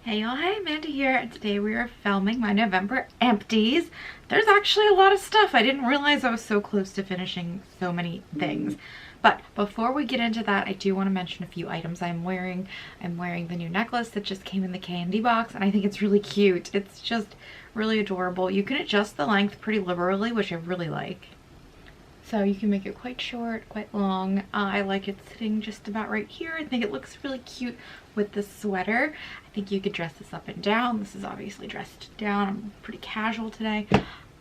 Hey y'all, hey, Amanda here, and today we are filming my November empties. There's actually a lot of stuff. I didn't realize I was so close to finishing so many things. But before we get into that, I do want to mention a few items I'm wearing. I'm wearing the new necklace that just came in the candy box, and I think it's really cute. It's just really adorable. You can adjust the length pretty liberally, which I really like. So you can make it quite short, quite long. I like it sitting just about right here. I think it looks really cute with the sweater. I think you could dress this up and down. This is obviously dressed down. I'm pretty casual today.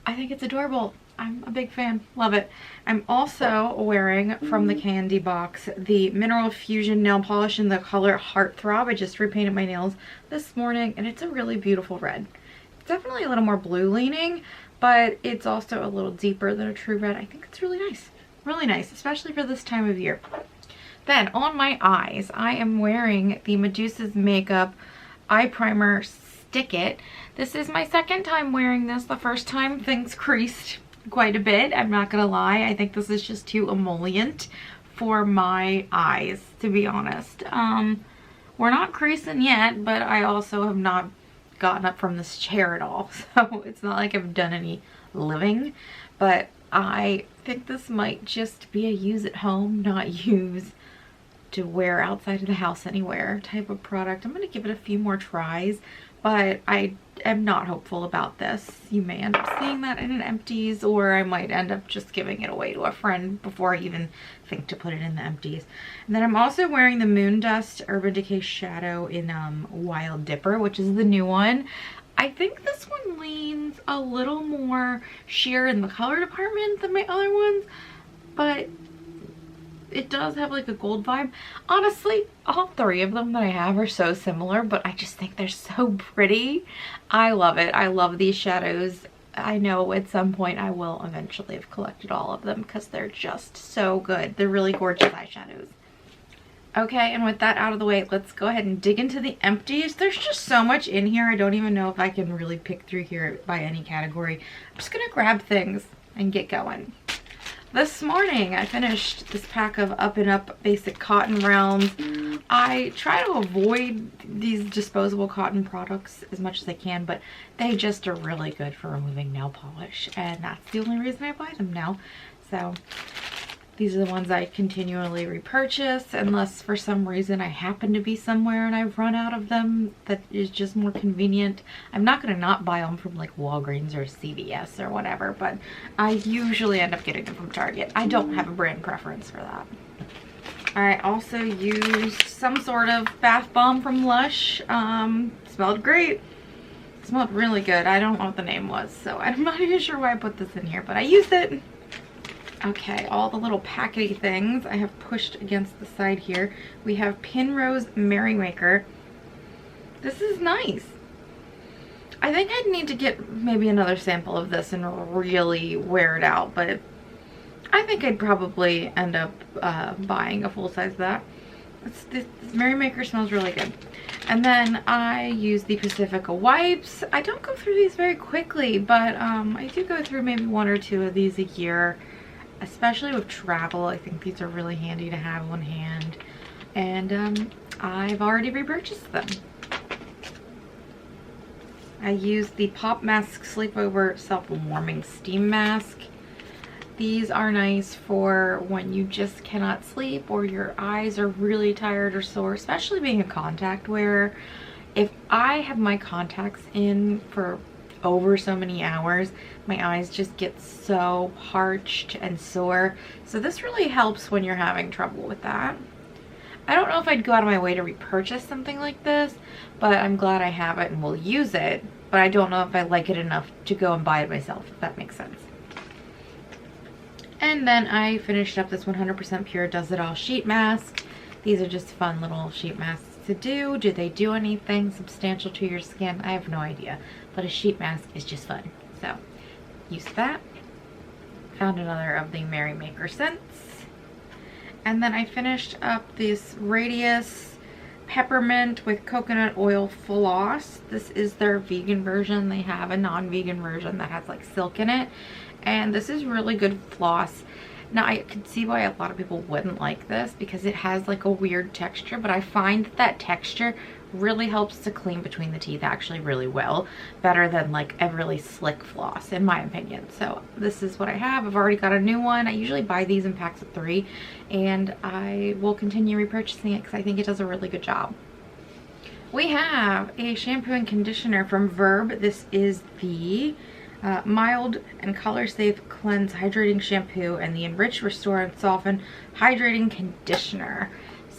I think it's adorable. I'm a big fan. Love it. I'm also wearing from the candy box the Mineral Fusion nail polish in the color Heartthrob. I just repainted my nails this morning and it's a really beautiful red. It's definitely a little more blue leaning, but it's also a little deeper than a true red. I think it's really nice, especially for this time of year. Then on my eyes, I am wearing the Medusa's Makeup Eye Primer Stick It. This is my second time wearing this. The first time things creased quite a bit, I'm not gonna lie. I think this is just too emollient for my eyes, to be honest. We're not creasing yet, but I also have not gotten up from this chair at all, so it's not like I've done any living, but I think this might just be a use at home, not use to wear outside of the house anywhere type of product. I'm going to give it a few more tries, but I am not hopeful about this. You may end up seeing that in an empties, or I might end up just giving it away to a friend before I even think to put it in the empties. And then I'm also wearing the Moon Dust Urban Decay Shadow in Wild Dipper, which is the new one. I think this one leans a little more sheer in the color department than my other ones, but it does have like a gold vibe. Honestly, all three of them that I have are so similar, but I just think they're so pretty. I love it. I love these shadows. I know at some point I will eventually have collected all of them because they're just so good. They're really gorgeous eyeshadows. Okay, and with that out of the way, let's go ahead and dig into the empties. There's just so much in here. I don't even know if I can really pick through here by any category. I'm just gonna grab things and get going. This morning I finished this pack of Up and Up basic cotton rounds. I try to avoid these disposable cotton products as much as I can, but they just are really good for removing nail polish, and that's the only reason I buy them now. So these are the ones I continually repurchase unless for some reason I happen to be somewhere and I've run out of them that is just more convenient. I'm not going to not buy them from like Walgreens or CVS or whatever, but I usually end up getting them from Target. I don't have a brand preference for that. I also used some sort of bath bomb from Lush. Smelled great. Smelled really good. I don't know what the name was, so I'm not even sure why I put this in here, but I used it. Okay, all the little packety things I have pushed against the side here. We have Pinrose Merrymaker. This is nice. I think I'd need to get maybe another sample of this and really wear it out, but I think I'd probably end up buying a full size of that. This Merrymaker smells really good. And then I use the Pacifica wipes. I don't go through these very quickly, but I do go through maybe one or two of these a year. Especially with travel, I think these are really handy to have on hand, and I've already repurchased them. I used the Pop Mask Sleepover Self-Warming Steam Mask. These are nice for when you just cannot sleep or your eyes are really tired or sore, especially being a contact wearer. If I have my contacts in for over so many hours, my eyes just get so parched and sore, so this really helps when you're having trouble with that. I don't know if I'd go out of my way to repurchase something like this, but I'm glad I have it and will use it, but I don't know if I like it enough to go and buy it myself, if that makes sense. And then I finished up this 100% Pure Does It All sheet mask. These are just fun little sheet masks to do. Do they do anything substantial to your skin? I have no idea, but a sheet mask is just fun, so use that. Found another of the Merrymaker scents, and then I finished up this Radius Peppermint with Coconut Oil Floss. This is their vegan version. They have a non-vegan version that has like silk in it, and this is really good floss. Now I can see why a lot of people wouldn't like this because it has like a weird texture, but I find that texture really helps to clean between the teeth actually really well, better than like a really slick floss in my opinion. So this is what I have. I've already got a new one. I usually buy these in packs of 3, and I will continue repurchasing it because I think it does a really good job. We have a shampoo and conditioner from Verb. This is the mild and color safe cleanse hydrating shampoo and the enrich, restore, and soften hydrating conditioner.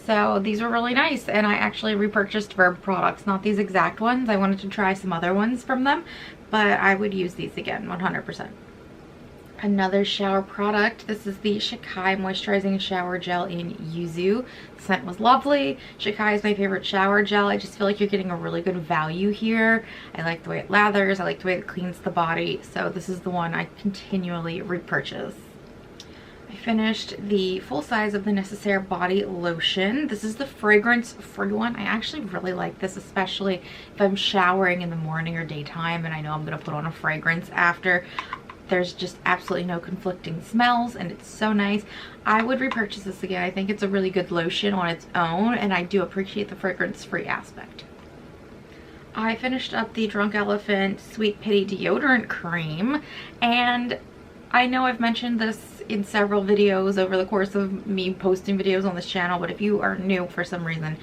So these were really nice, and I actually repurchased Verb products, not these exact ones. I wanted to try some other ones from them, but I would use these again 100%. Another shower product. This is the Shikai Moisturizing Shower Gel in Yuzu. The scent was lovely. Shikai is my favorite shower gel. I just feel like you're getting a really good value here. I like the way it lathers. I like the way it cleans the body. So this is the one I continually repurchase. I finished the full size of the Necessaire body lotion. This is the fragrance-free one. I actually really like this, especially if I'm showering in the morning or daytime and I know I'm going to put on a fragrance after. There's just absolutely no conflicting smells, and it's so nice. I would repurchase this again. I think it's a really good lotion on its own, and I do appreciate the fragrance-free aspect. I finished up the Drunk Elephant Sweet Pity Deodorant Cream, and I know I've mentioned this in several videos over the course of me posting videos on this channel, but if you are new for some reason,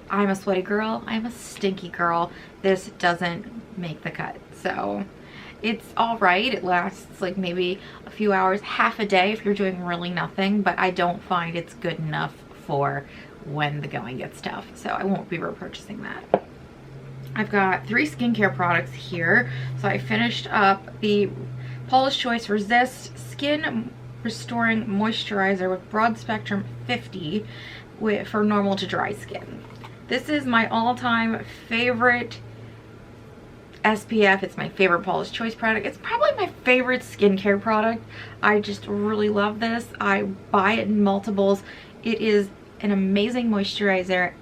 I'm a sweaty girl. I'm a stinky girl. This doesn't make the cut, so it's all right. It lasts like maybe a few hours, half a day if you're doing really nothing, but I don't find it's good enough for when the going gets tough, so I won't be repurchasing that. I've got 3 skincare products here. So I finished up the Paula's Choice Resist Skin Restoring Moisturizer with Broad Spectrum 50 for normal to dry skin. This is my all-time favorite SPF. It's my favorite Paula's Choice product. It's probably my favorite skincare product. I just really love this. I buy it in multiples. It is an amazing moisturizer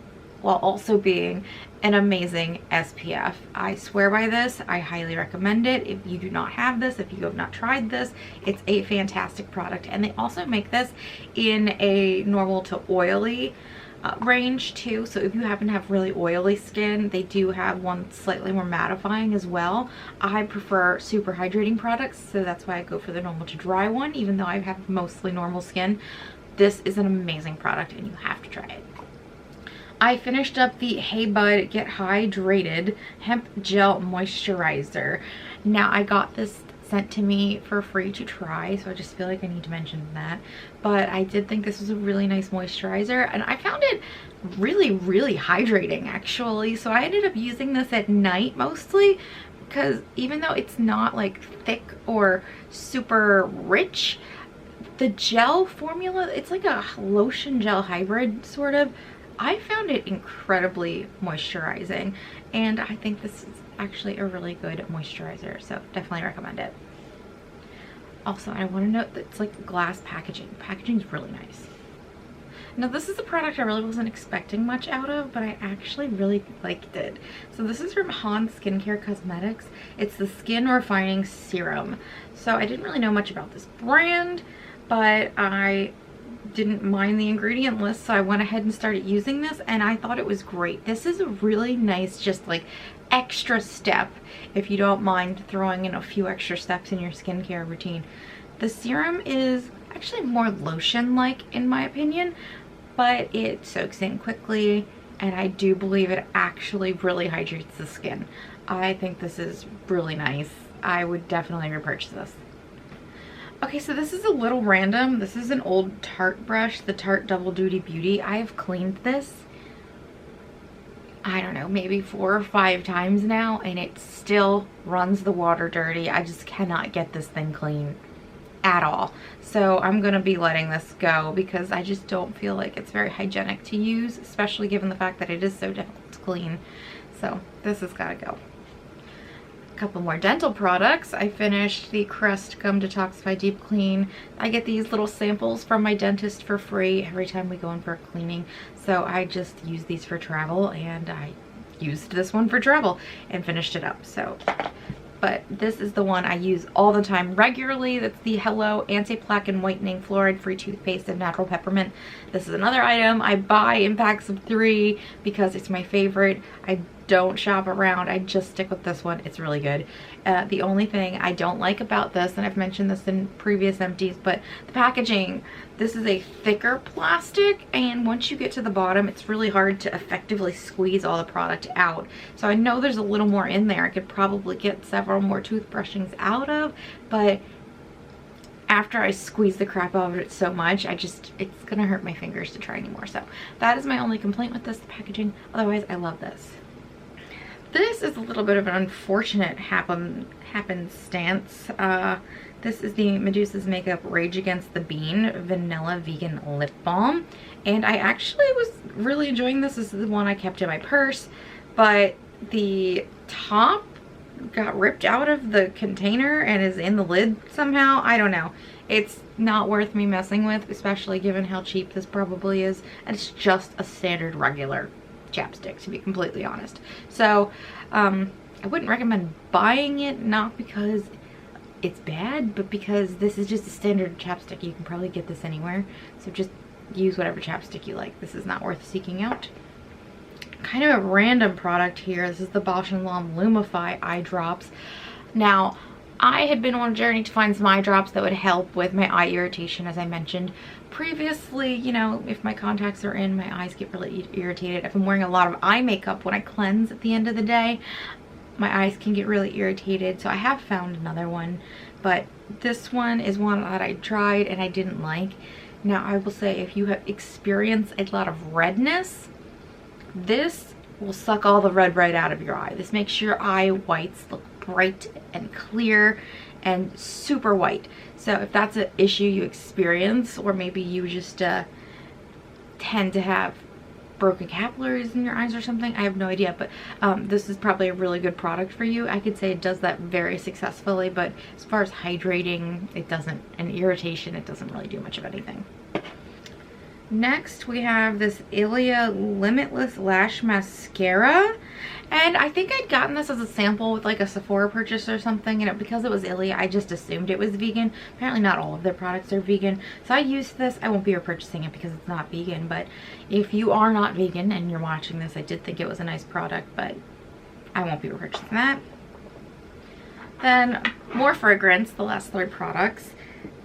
while also being an amazing SPF. I swear by this. I highly recommend it. If you do not have this, if you have not tried this, it's a fantastic product. And they also make this in a normal to oily range too, so if you happen to have really oily skin, they do have one slightly more mattifying as well. I prefer super hydrating products, so that's why I go for the normal to dry one, even though I have mostly normal skin. This is an amazing product and you have to try it. I finished up the Hey Bud Get Hydrated Hemp Gel Moisturizer. Now I got this sent to me for free to try, so I just feel like I need to mention that, but I did think this was a really nice moisturizer, and I found it really hydrating actually. So I ended up using this at night mostly, because even though it's not like thick or super rich, the gel formula, it's like a lotion gel hybrid sort of. I found it incredibly moisturizing, and I think this is actually a really good moisturizer, so definitely recommend it. Also, I want to note that it's like glass packaging. Packaging is really nice. Now this is a product I really wasn't expecting much out of, but I actually really liked it. So this is from Han Skincare Cosmetics. It's the Skin Refining Serum. So I didn't really know much about this brand, but I didn't mind the ingredient list, so I went ahead and started using this, and I thought it was great. This is a really nice, just like extra step if you don't mind throwing in a few extra steps in your skincare routine. The serum is actually more lotion-like in my opinion, but it soaks in quickly, and I do believe it actually really hydrates the skin. I think this is really nice. I would definitely repurchase this. Okay, so this is a little random. This is an old Tarte brush, the Tarte Double Duty Beauty. I have cleaned this, I don't know, maybe 4 or 5 times now, and it still runs the water dirty. I just cannot get this thing clean at all. So I'm gonna be letting this go because I just don't feel like it's very hygienic to use, especially given the fact that it is so difficult to clean. So this has gotta go. A couple more dental products. I finished the Crest Gum Detoxify Deep Clean. I get these little samples from my dentist for free every time we go in for a cleaning, so I just use these for travel, and I used this one for travel and finished it up. So but this is the one I use all the time regularly. That's the Hello Anti-Plaque and Whitening Fluoride-Free Toothpaste and Natural Peppermint. This is another item I buy in packs of 3 because it's my favorite. I don't shop around. I just stick with this one. It's really good. The only thing I don't like about this, and I've mentioned this in previous empties, but the packaging. This is a thicker plastic, and once you get to the bottom, it's really hard to effectively squeeze all the product out. So I know there's a little more in there. I could probably get several more toothbrushings out of, but after I squeeze the crap out of it so much, it's gonna hurt my fingers to try anymore. So that is my only complaint with this, the packaging. Otherwise, I love this. This is a little bit of an unfortunate happenstance. This is the Medusa's Makeup Rage Against the Bean Vanilla Vegan Lip Balm. And I actually was really enjoying this. This is the one I kept in my purse, but the top got ripped out of the container and is in the lid somehow. I don't know. It's not worth me messing with, especially given how cheap this probably is. And it's just a standard regular chapstick, to be completely honest. So I wouldn't recommend buying it, not because it's bad, but because this is just a standard chapstick. You can probably get this anywhere, so just use whatever chapstick you like. This is not worth seeking out. Kind of a random product here. This is the Bausch & Lomb Lumify eye drops. Now, I had been on a journey to find some eye drops that would help with my eye irritation, as I mentioned previously. You know, if my contacts are in, my eyes get really irritated. If I'm wearing a lot of eye makeup when I cleanse at the end of the day, my eyes can get really irritated. So I have found another one, but this one is one that I tried and I didn't like. Now, I will say, if you have experienced a lot of redness, this will suck all the red right out of your eye. This makes your eye whites look bright and clear and super white. So if that's an issue you experience, or maybe you just tend to have broken capillaries in your eyes or something, I have no idea, but this is probably a really good product for you. I could say it does that very successfully, but as far as hydrating, it doesn't, and irritation, it doesn't really do much of anything. Next, we have this Ilia Limitless Lash Mascara, and I think I'd gotten this as a sample with like a Sephora purchase or something, and because it was Ilia, I just assumed it was vegan. Apparently not all of their products are vegan, so I used this. I won't be repurchasing it because it's not vegan, but if you are not vegan and you're watching this, I did think it was a nice product, but I won't be repurchasing that. Then more fragrance, the last 3 products.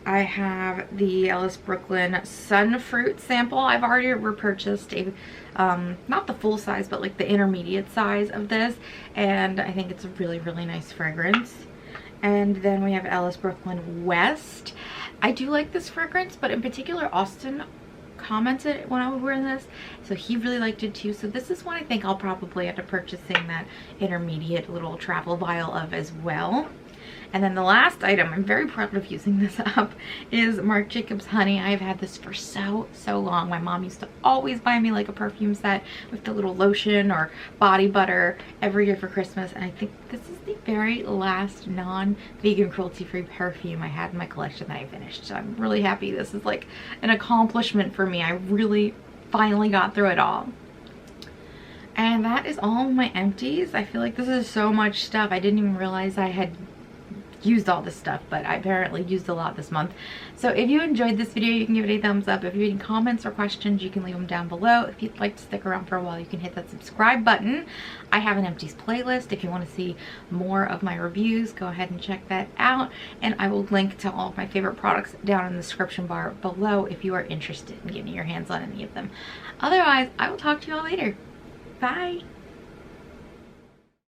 I have the Ellis Brooklyn Sunfruit sample. I've already repurchased a, not the full size, but like the intermediate size of this. And I think it's a really, really nice fragrance. And then we have Ellis Brooklyn West. I do like this fragrance, but in particular, Austin commented when I was wearing this, so he really liked it too. So this is one I think I'll probably end up purchasing that intermediate little travel vial of as well. And then the last item, I'm very proud of using this up, is Marc Jacobs Honey. I've had this for so long. My mom used to always buy me like a perfume set with the little lotion or body butter every year for Christmas. And I think this is the very last non-vegan cruelty-free perfume I had in my collection that I finished. So I'm really happy. This is like an accomplishment for me. I really finally got through it all. And that is all my empties. I feel like this is so much stuff. I didn't even realize I had used all this stuff, but I apparently used a lot this month. So if you enjoyed this video, you can give it a thumbs up. If you have any comments or questions, you can leave them down below. If you'd like to stick around for a while, you can hit that subscribe button. I have an Empties playlist. If you want to see more of my reviews, go ahead and check that out. And I will link to all of my favorite products down in the description bar below if you are interested in getting your hands on any of them. Otherwise, I will talk to you all later. Bye!